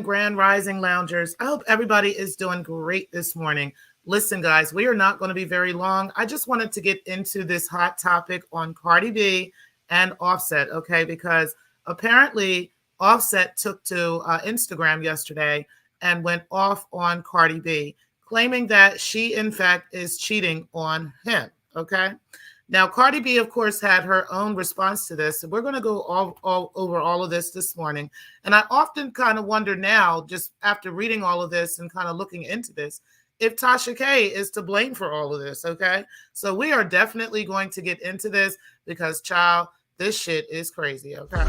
Grand Rising Loungers. I hope everybody is doing great this morning. Listen, guys, we are not going to be very long. I just wanted to get into this hot topic on Cardi B and Offset, okay? Because apparently Offset took to Instagram yesterday and went off on Cardi B, claiming that she, in fact, is cheating on him, okay? Now, Cardi B, of course, had her own response to this. And we're going to go all over all of this morning. And I often kind of wonder now, just after reading all of this and kind of looking into this, if Tasha K is to blame for all of this, okay? So we are definitely going to get into this because, child, this shit is crazy, okay?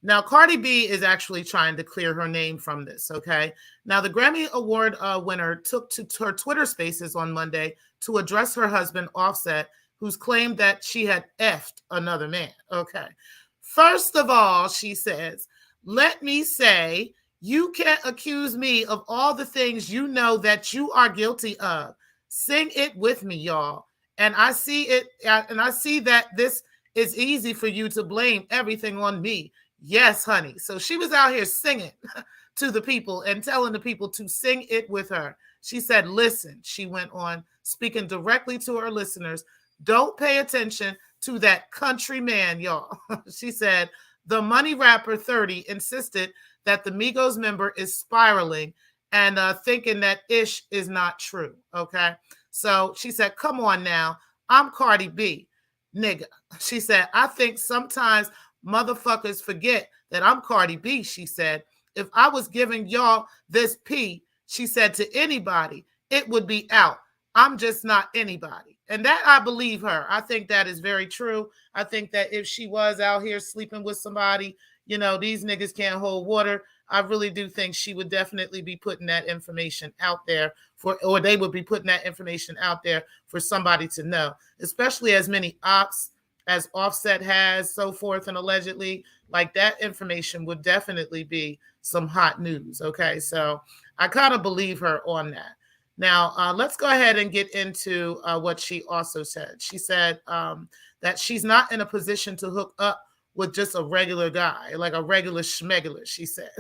Now, Cardi B is actually trying to clear her name from this, okay? Now, the Grammy Award winner took to her Twitter spaces on Monday to address her husband, Offset, who's claimed that she had effed another man, okay? First of all, she says, let me say, you can't accuse me of all the things you know that you are guilty of. Sing it with me, y'all. And I see it, and I see that this is easy for you to blame everything on me. Yes, honey. So she was out here singing to the people and telling the people to sing it with her. She said, listen, she went on speaking directly to her listeners. Don't pay attention to that country man, y'all. She said, the money rapper 30 insisted that the Migos member is spiraling and thinking that ish is not true. Okay. So she said, come on now. I'm Cardi B, nigga. She said, I think sometimes motherfuckers forget that I'm Cardi B, she said. If I was giving y'all this P, she said, to anybody, it would be out. I'm just not anybody. And that I believe her. I think that is very true. I think that if she was out here sleeping with somebody, you know, these niggas can't hold water. I really do think she would definitely be putting that information out there or they would be putting that information out there for somebody to know, especially as many ops as Offset has, so forth, and allegedly, like that information would definitely be some hot news, okay? So I kind of believe her on that. Now, let's go ahead and get into what she also said. She said that she's not in a position to hook up with just a regular guy, like a regular schmegular, she said.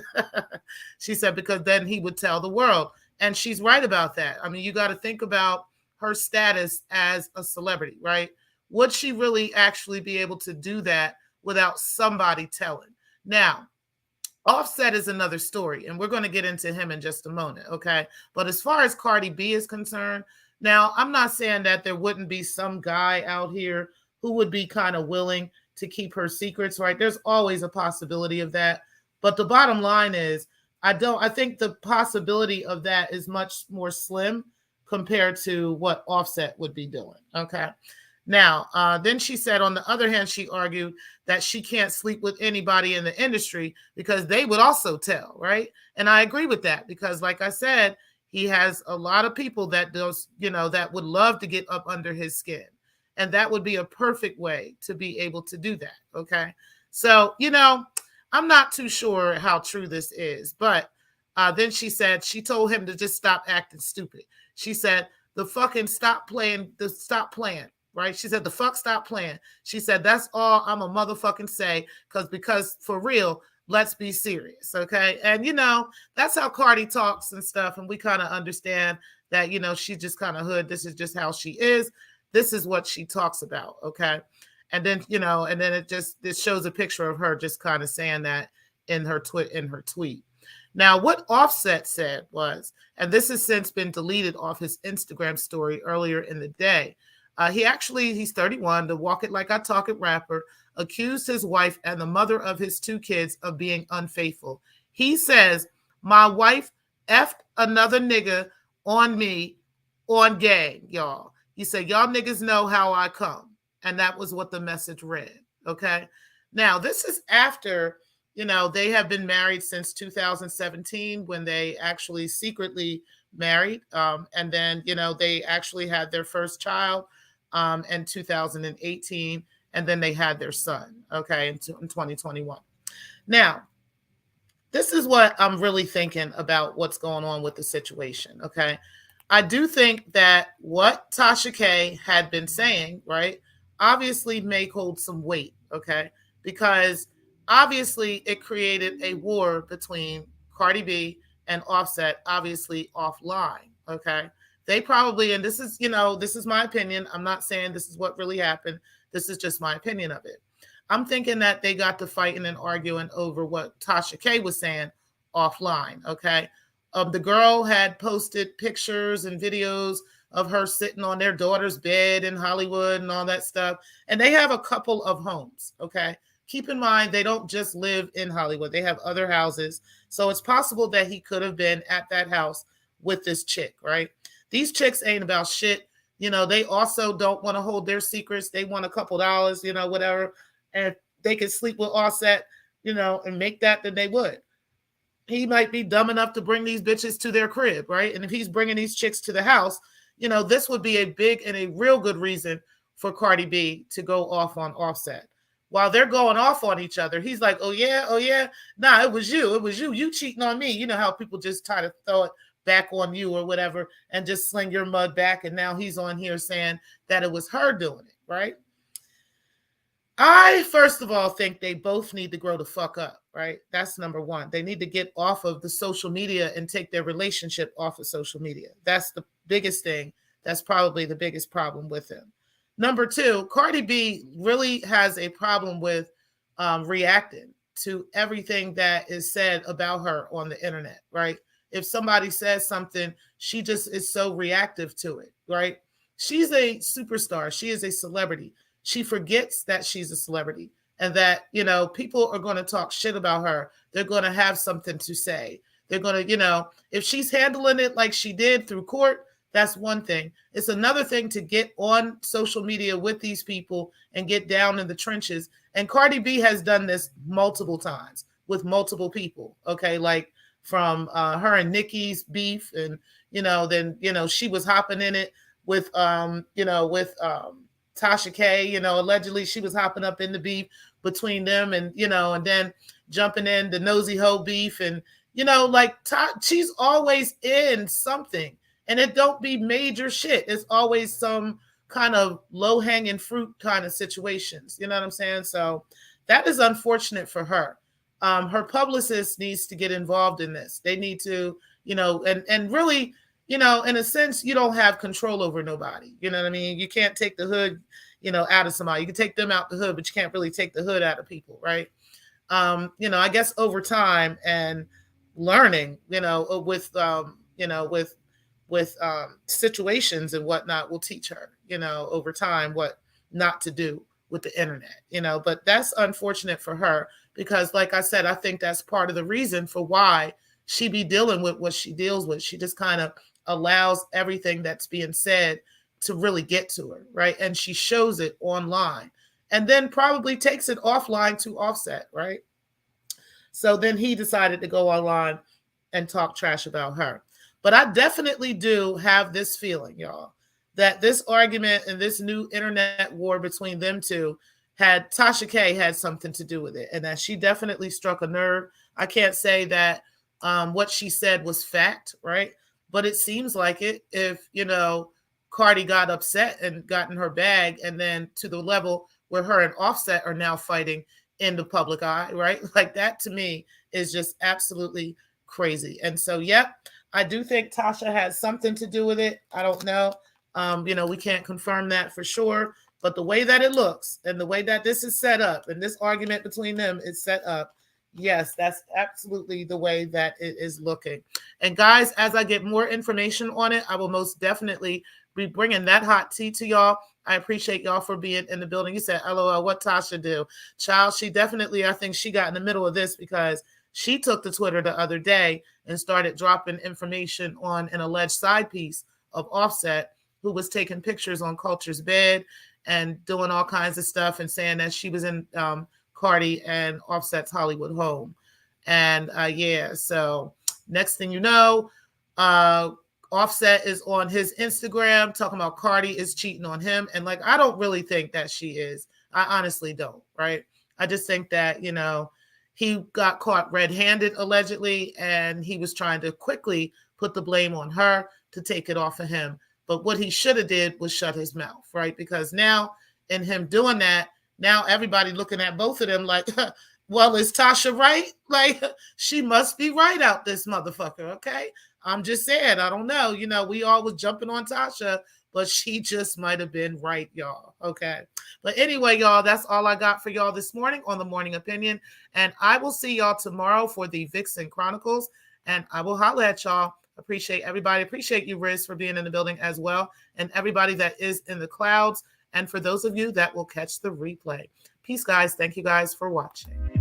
She said, because then he would tell the world. And she's right about that. I mean, you got to think about her status as a celebrity, right? Would she really actually be able to do that without somebody telling? Now, Offset is another story, and we're going to get into him in just a moment, okay? But as far as Cardi B is concerned, now, I'm not saying that there wouldn't be some guy out here who would be kind of willing to keep her secrets, right? There's always a possibility of that. But the bottom line is, I think the possibility of that is much more slim compared to what Offset would be doing, okay? Now, then she said, on the other hand, she argued that she can't sleep with anybody in the industry because they would also tell, right? And I agree with that because, like I said, He has a lot of people that does, that would love to get up under his skin. And that would be a perfect way to be able to do that. Okay. So, I'm not too sure how true this is, but then she told him to just stop acting stupid. She said, the fucking stop playing, right? She said, the fuck stop playing. She said, that's all I'm a motherfucking say, because for real, let's be serious, okay? And that's how Cardi talks and stuff, and we kind of understand that, she's just kind of hood. This is just how she is. This is what she talks about, okay? And then, this shows a picture of her just kind of saying that in her tweet. Now, what Offset said was, and this has since been deleted off his Instagram story earlier in the day. He's 31, the Walk It Like I Talk It rapper, accused his wife and the mother of his 2 kids of being unfaithful. He says, my wife effed another nigga on me on gang, y'all. He said, y'all niggas know how I come. And that was what the message read. Okay. Now, this is after, they have been married since 2017 when they actually secretly married. And then, they actually had their first child in 2018. And then they had their son, okay, in 2021. Now, this is what I'm really thinking about what's going on with the situation, okay? I do think that what Tasha K had been saying, right, obviously may hold some weight, okay? Because obviously it created a war between Cardi B and Offset, obviously offline, okay? They probably, and this is my opinion. I'm not saying this is what really happened. This is just my opinion of it. I'm thinking that they got to fighting and arguing over what Tasha K was saying offline, okay? The girl had posted pictures and videos of her sitting on their daughter's bed in Hollywood and all that stuff. And they have a couple of homes, okay? Keep in mind, they don't just live in Hollywood. They have other houses. So it's possible that he could have been at that house with this chick, right? These chicks ain't about shit. They also don't want to hold their secrets. They want a couple dollars, whatever. And if they could sleep with Offset, and make that, then they would. He might be dumb enough to bring these bitches to their crib, right? And if he's bringing these chicks to the house, this would be a big and a real good reason for Cardi B to go off on Offset. While they're going off on each other, he's like, oh yeah. Nah, it was you cheating on me. You know how people just try to throw it back on you or whatever and just sling your mud back. And now he's on here saying that it was her doing it, right? I, first of all, think they both need to grow the fuck up, right? That's number one. They need to get off of the social media and take their relationship off of social media. That's the biggest thing. That's probably the biggest problem with him. Number two, Cardi B really has a problem with reacting to everything that is said about her on the internet, right? If somebody says something, she just is so reactive to it, right? She's a superstar. She is a celebrity. She forgets that she's a celebrity and that, people are going to talk shit about her. They're going to have something to say. They're going to, if she's handling it like she did through court, that's one thing. It's another thing to get on social media with these people and get down in the trenches. And Cardi B has done this multiple times with multiple people. Okay. Like from her and Nicki's beef. And, then, she was hopping in it with, Tasha K, allegedly she was hopping up in the beef between them and, and then jumping in the nosy hoe beef. And, she's always in something and it don't be major shit. It's always some kind of low hanging fruit kind of situations. You know what I'm saying? So that is unfortunate for her. Her publicist needs to get involved in this. They need to, and really, in a sense, you don't have control over nobody. You know what I mean? You can't take the hood, out of somebody. You can take them out the hood, but you can't really take the hood out of people, right? I guess over time and learning, with situations and whatnot will teach her, over time what not to do with the internet, but that's unfortunate for her because like I said, I think that's part of the reason for why she be dealing with what she deals with. She just kind of allows everything that's being said to really get to her, right? And she shows it online and then probably takes it offline to Offset, right? So then he decided to go online and talk trash about her. But I definitely do have this feeling, y'all, that this argument and this new internet war between them two had Tasha K had something to do with it, and that she definitely struck a nerve. I can't say that what she said was fact, right? But it seems like it. If Cardi got upset and got in her bag, and then to the level where her and Offset are now fighting in the public eye, right? Like that to me is just absolutely crazy. And so, yep, I do think Tasha has something to do with it. I don't know. We can't confirm that for sure. But the way that it looks and the way that this is set up and this argument between them is set up, yes, that's absolutely the way that it is looking. And guys, as I get more information on it, I will most definitely be bringing that hot tea to y'all. I appreciate y'all for being in the building. You said, LOL, what Tasha do? Child, she definitely, I think she got in the middle of this because she took to Twitter the other day and started dropping information on an alleged side piece of Offset, who was taking pictures on Culture's bed and doing all kinds of stuff and saying that she was in Cardi and Offset's Hollywood home. And yeah, so next thing you know, Offset is on his Instagram talking about Cardi is cheating on him. And like, I don't really think that she is. I honestly don't, right? I just think that, he got caught red-handed allegedly, and he was trying to quickly put the blame on her to take it off of him. But what he should have did was shut his mouth, right? Because now in him doing that, now everybody looking at both of them like, well, is Tasha right? Like, she must be right out this motherfucker, okay? I'm just saying, I don't know. We all was jumping on Tasha, but she just might have been right, y'all, okay? But anyway, y'all, that's all I got for y'all this morning on the Morning Opinion. And I will see y'all tomorrow for the Vixen Chronicles. And I will holler at y'all. Appreciate everybody. Appreciate you, Riz, for being in the building as well. And everybody that is in the clouds. And for those of you that will catch the replay. Peace, guys. Thank you guys for watching.